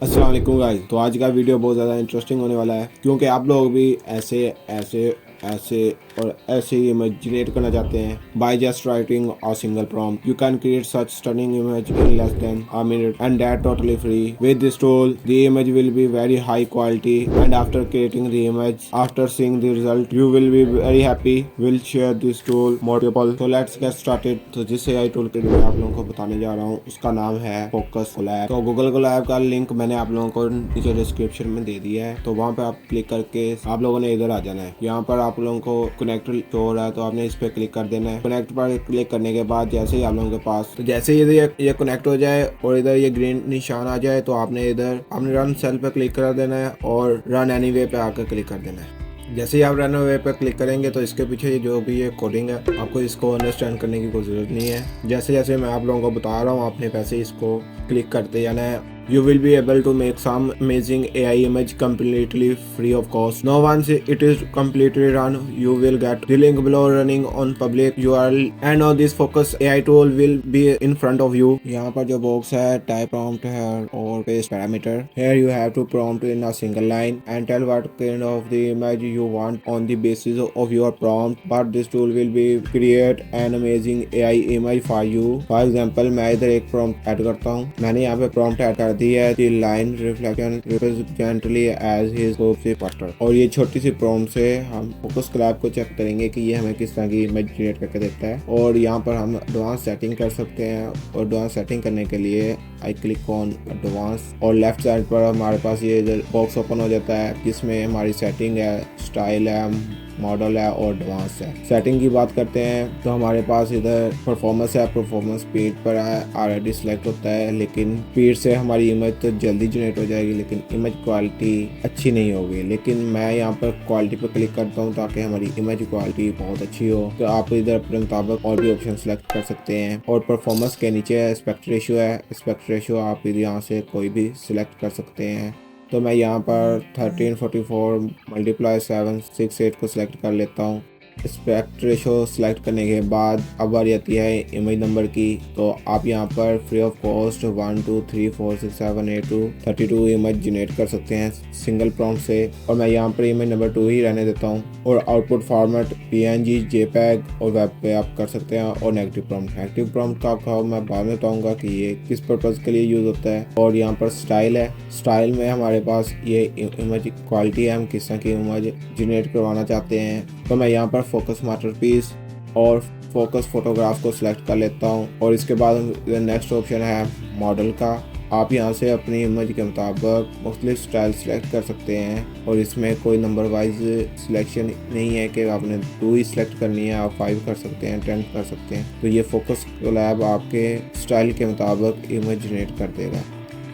अस्सलाम वालेकुम गाइस। तो आज का वीडियो बहुत ज़्यादा इंटरेस्टिंग होने वाला है क्योंकि आप लोग भी ऐसे ऐसे ऐसे और ऐसे ही इमेज जनरेट करना चाहते हैं by just writing a single prompt. You can create such stunning image in less than a minute and that totally free. With this tool the image will be very high quality and after creating the image, after seeing the result, you will be very happy. We'll share this tool more people. So let's get started. तो जिस AI tool के लिए आप लोगों को बताने जा रहा हूँ उसका नाम है फोकस कोलैब। तो गूगल कोलैब का लिंक मैंने आप लोगों को नीचे डिस्क्रिप्शन में दे दिया है, तो वहाँ पे आप क्लिक करके आप लोगों ने इधर आ जाना है। यहाँ पर आप लोगों को कनेक्ट शो हो रहा है तो आपने इस पे क्लिक कर देना है। कनेक्ट पर क्लिक करने के बाद जैसे ही आप लोगों के पास तो जैसे ही ये कनेक्ट हो जाए और इधर ये ग्रीन निशान आ जाए तो आपने इधर आपने रन सेल पे क्लिक कर देना है और रन एनीवे पे आकर क्लिक कर देना है। जैसे ही आप रन अवे पर क्लिक करेंगे तो इसके पीछे जो भी ये कोडिंग है आपको इसको अंडरस्टैंड करने की कोई ज़रूरत नहीं है। जैसे जैसे मैं आप लोगों को बता रहा हूँ आपने वैसे ही इसको क्लिक करते जाना है। You will be able to make some amazing AI image completely free of cost. Now once it is completely run, you will get the link below running on public URL and now this focus AI tool will be in front of you. यहाँ पर जो box है type prompt है और paste parameter. Here you have to prompt in a single line and tell what kind of the image you want on the basis of your prompt. But this tool will be create an amazing AI image for you. For example, मैं इधर एक prompt add करता हूँ। मैंने यहाँ पे prompt add कर दी है the line reflection represently as his पटर। और ये छोटी सी prompt से हम फोकस कोलैब को चेक करेंगे कि ये हमें किस तरह की इमेज जनरेट करके देता है। और यहाँ पर हम एडवांस सेटिंग कर सकते हैं और एडवांस सेटिंग करने के लिए आई क्लिक ऑन एडवांस और लेफ्ट साइड पर हमारे पास ये बॉक्स ओपन हो जाता है जिसमें हमारी सेटिंग है, स्टाइल है, मॉडल है और एडवांस है। सेटिंग की बात करते हैं तो हमारे पास इधर परफॉर्मेंस है, परफॉर्मेंस स्पीड पर है, ऑलरेडी सिलेक्ट होता है लेकिन स्पीड से हमारी इमेज तो जल्दी जनरेट हो जाएगी लेकिन इमेज क्वालिटी अच्छी नहीं होगी। लेकिन मैं यहाँ पर क्वालिटी पर क्लिक करता हूँ ताकि हमारी इमेज क्वालिटी बहुत अच्छी हो। तो आप इधर अपने मुताबिक और भी ऑप्शन सेलेक्ट कर सकते हैं। और परफॉर्मेंस के नीचे एस्पेक्ट रेशियो है, एस्पेक्ट रेशियो आप यहाँ से कोई भी सिलेक्ट कर सकते हैं। तो मैं यहाँ पर 1344 मल्टीप्लाई 768 को सिलेक्ट कर लेता हूँ। एस्पेक्ट रेशो सिलेक्ट करने के बाद अब बारी आती है इमेज नंबर की। तो आप यहाँ पर free of cost 1 2 3 4 6 7 8 2 32 image generate कर सकते हैं सिंगल प्रॉम्प्ट से। और मैं यहाँ पर इमेज नंबर 2 ही रहने देता हूँ। और आउटपुट फॉर्मेट PNG, JPEG और वेब पे आप कर सकते हैं। और नेगेटिव प्रॉम्प्ट का आपको मैं बाद में बताऊँगा कि ये किस पर्पज़ के लिए यूज़ होता है। और यहाँ पर स्टाइल है, स्टाइल में हमारे पास ये इमेज क्वालिटी है, हम किस तरह की इमेज जनरेट करवाना चाहते हैं। तो मैं यहाँ पर फोकस मास्टरपीस और फोकस फोटोग्राफ को सिलेक्ट कर लेता हूँ। और इसके बाद नेक्स्ट ऑप्शन है मॉडल का। आप यहाँ से अपनी इमेज के मुताबिक मुख्तलिफ स्टाइल सेलेक्ट कर सकते हैं और इसमें कोई नंबर वाइज सिलेक्शन नहीं है कि आपने 2 ही सिलेक्ट करनी है, आप 5 कर सकते हैं, 10 कर सकते हैं। तो ये फोकस कोलैब आपके स्टाइल के मुताबिक इमेज जनरेट कर देगा।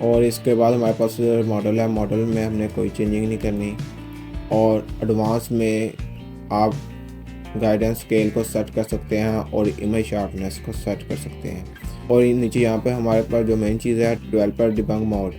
और इसके बाद हमारे पास मॉडल है, मॉडल में हमने कोई चेंजिंग नहीं करनी। और एडवांस में आप गाइडेंस स्केल को सेट कर सकते हैं और इमेज शार्पनेस को सेट कर सकते हैं। और नीचे यहाँ पे हमारे पास जो मेन चीज़ है डेवलपर डिबग मोड,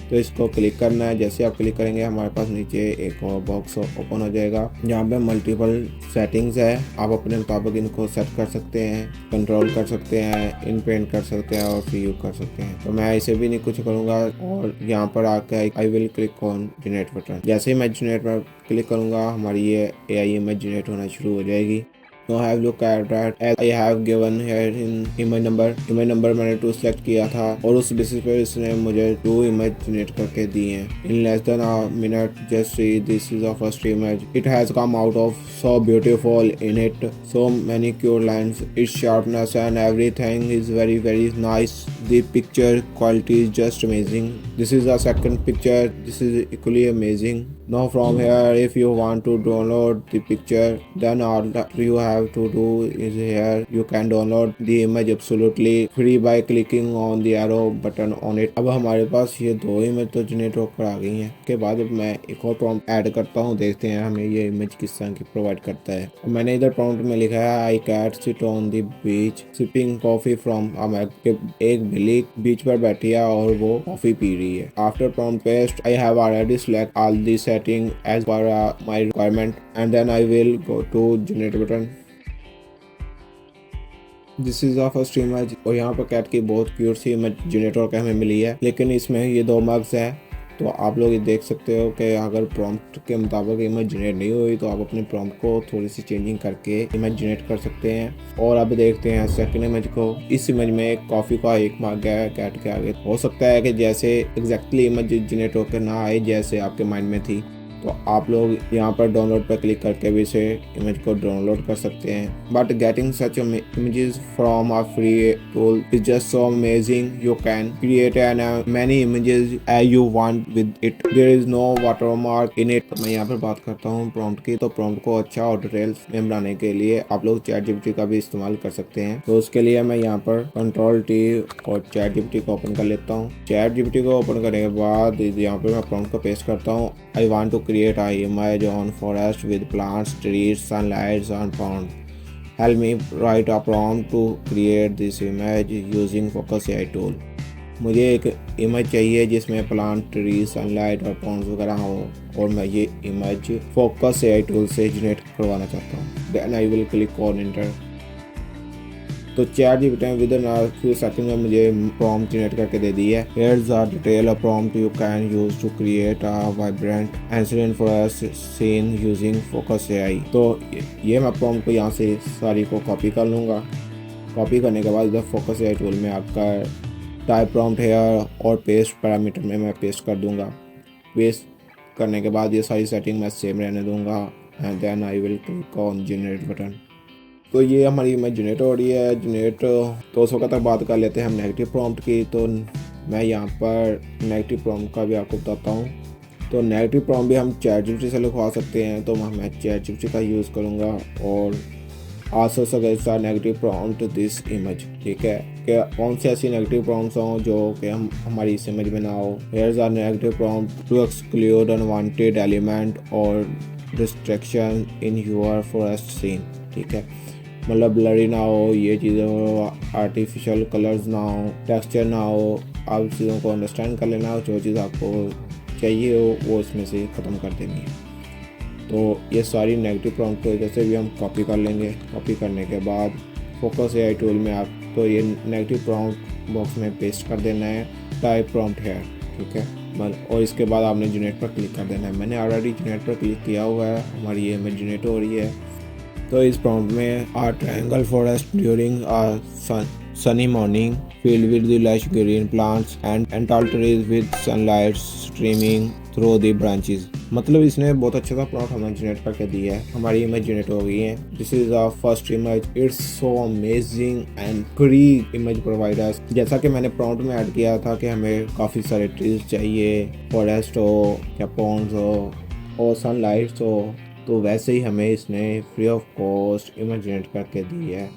तो इसको क्लिक करना है। जैसे आप क्लिक करेंगे हमारे पास नीचे एक और बॉक्स ओपन हो जाएगा जहाँ पे मल्टीपल सेटिंग्स है। आप अपने मुताबिक इनको सेट कर सकते हैं, कंट्रोल कर सकते हैं, इन पेंट कर सकते हैं और प्रीव्यू कर सकते हैं। तो मैं इसे भी नहीं कुछ करूँगा और यहाँ पर आकर आई will click on generate button. जैसे ही मैं जनरेट पर क्लिक करूँगा हमारी ये AI इमेज जनरेट होना शुरू हो जाएगी। Now have look at that as I have given here in image number मैंने 2 सेलेक्ट किया था और उस बेसिस पर इसने मुझे 2 इमेज जनरेट करके दी हैं in less than a minute. Just see, this is the first image. It has come out of so beautiful in it, so many cute lines, its sharpness and everything is very nice. The picture quality is just amazing. This is the second picture, this is equally amazing. Now from here if you want to download the picture then all you have to do is here you can download the image absolutely free by clicking on the arrow button on it। अब हमारे पास ये 2 image तो generate होकर आ गई हैं। के बाद अब मैं एक और प्रॉम्प्ट ऐड करता हूँ, देखते हैं हमें ये इमेज किस तरह की प्रोवाइड करता है। और मैंने इधर प्रॉम्प्ट में लिखा है I cat sit on the beach sipping coffee from a mug. एक बिल्ली बीच पर बैठी है और वो कॉफी पी रही है। After prompt paste I have already select all the setting as per my requirement and then I will go to generate button। This is of first image और यहाँ पर कैट की बहुत क्यूट सी image generator के हमें मिली है, लेकिन इसमें ये 2 मग्स है। तो आप लोग ये देख सकते हो कि अगर प्रॉम्प्ट के मुताबिक इमेज जनरेट नहीं हुई तो आप अपने प्रॉम्प्ट को थोड़ी सी चेंजिंग करके इमेज जनरेट कर सकते हैं। और अब देखते हैं सेकंड इमेज को। इस इमेज में एक कॉफ़ी का एक मग है कैट के आगे। हो सकता है कि जैसे एग्जैक्टली इमेज जनरेट होकर ना आए जैसे आपके माइंड में थी, तो आप लोग यहाँ पर डाउनलोड पर क्लिक करके भी इसे इमेज को डाउनलोड कर सकते हैं। But getting such images from a free tool is just so amazing. You can create many images as you want with it. There is no watermark in it. मैं यहाँ पर बात करता हूँ प्रॉम्प्ट की। तो प्रॉम्प्ट को अच्छा और डिटेल्स में बनाने के लिए आप लोग ChatGPT का भी इस्तेमाल कर सकते हैं। तो उसके लिए मैं यहाँ पर Ctrl+T और ChatGPT को ओपन कर लेता हूँ। ChatGPT को ओपन करने के बाद यहाँ पर मैं प्रॉम्प्ट को पेस्ट करता हूँ। I want to create an image on forest with plants, trees, sunlight and ponds. Help me write a prompt to create this image using Focus AI tool. मुझे एक इमेज चाहिए जिसमें प्लांट, ट्री, सनलाइट और ponds वगैरह हो और मैं ये इमेज फोकस AI टूल से जनरेट करवाना चाहता हूँ। Then I will click on enter. तो ChatGPT within few second में मुझे प्रॉम्प्ट जनरेट करके दे दी है। Here's a detail prompt you can use to create a vibrant ancient forest scene using Focus AI। तो ये मैं प्रॉम्प्ट को यहाँ से सारी को कॉपी कर लूँगा। कॉपी करने के बाद इधर Focus AI टूल में आपका टाइप प्रॉम्प्ट है और पेस्ट पैरामीटर में मैं पेस्ट कर दूँगा। पेस्ट करने के बाद ये सारी सेटिंग मैं सेम रहने दूँगा and then I will click on generate button. तो ये हमारी इमेज जनरेट हो रही है। जनरेट तो उस वक्त तक बात कर लेते हैं हम नेगेटिव प्रॉम्प्ट की। तो मैं यहाँ पर नेगेटिव प्रॉम्प्ट का भी आपको बताता हूँ। तो नेगेटिव प्रॉम्प्ट भी हम ChatGPT से लिखवा सकते हैं। तो मैं ChatGPT का यूज़ करूँगा और also suggest negative prompt this image. ठीक है कि कौन से ऐसी नेगेटिव प्रॉम्प्ट्स हों जो कि हम हमारी इस इमेज में ना हो। Here's are negative prompt to exclude unwanted element और distraction in your forest scene. ठीक है, मतलब ब्लरी ना हो, ये चीज़ें हो, आर्टिफिशियल कलर्स ना हो, टेक्सचर ना हो। आप चीज़ों को अंडरस्टैंड कर लेना, जो चीज़ आपको चाहिए हो वो इसमें से ख़त्म कर देनी है। तो ये सारी नेगेटिव प्रॉम्प्ट को इधर से भी हम कॉपी कर लेंगे। कॉपी करने के बाद फोकस AI टूल में आप तो ये नेगेटिव प्रॉम्प्ट बॉक्स में पेस्ट कर देना है टाइप प्रॉम्प्ट है। ठीक है, और इसके बाद आपने जनरेट पर क्लिक कर देना है। मैंने ऑलरेडी जनरेट पर क्लिक किया हुआ है, हमारी ये इमेज जनरेट हो रही है। तो इस प्रॉम्प्ट में आ triangle forest during uh sunny morning filled with the lush green plants and tall trees with sunlight streaming through the branches। मतलब इसने बहुत अच्छा सा प्रॉम्प्ट हमें जनरेट करके दिया है। हमारी इमेज जनरेट हो गई है। This is our first image. It's so amazing and free image providers. जैसा कि मैंने प्रॉम्प्ट में ऐड किया था कि हमें काफ़ी सारे ट्रीज चाहिए, फॉरेस्ट हो या पॉन्ड्स हो और सनलाइट्स हो, तो वैसे ही हमें इसने free of cost image generate करके दी है।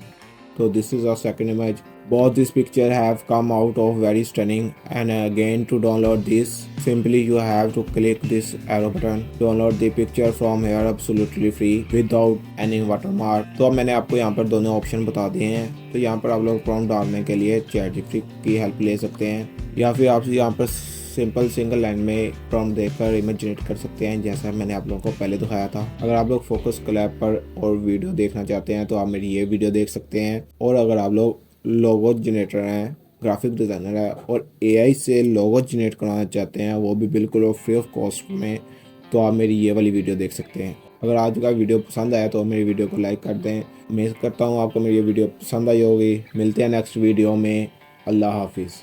तो this is our second image. Both these pictures have come out of very stunning, and again to download this simply you have to click this arrow button, download the picture from here absolutely free without any watermark। तो अब मैंने आपको यहाँ पर दोनों option बता दिए हैं। तो यहाँ पर आप लोग प्रॉम्प्ट डालने के लिए ChatGPT की हेल्प ले सकते हैं या फिर आप यहाँ पर सिंपल सिंगल लाइन में प्रॉम्प्ट देकर इमेज जनरेट कर सकते हैं जैसा मैंने आप लोगों को पहले दिखाया था। अगर आप लोग फोकस कोलैब पर और वीडियो देखना चाहते हैं तो आप मेरी ये वीडियो देख सकते हैं। और अगर आप लोग लोगो जनरेटर हैं, ग्राफिक डिज़ाइनर है और AI से लोगो जनरेट कराना चाहते हैं वो भी बिल्कुल फ्री ऑफ कॉस्ट में, तो आप मेरी ये वाली वीडियो देख सकते हैं। अगर आज का वीडियो पसंद आया तो मेरी वीडियो को लाइक कर दें। उम्मीद करता हूँ आपको मेरी ये वीडियो पसंद आई होगी। मिलते हैं नेक्स्ट वीडियो में। अल्लाह हाफिज़।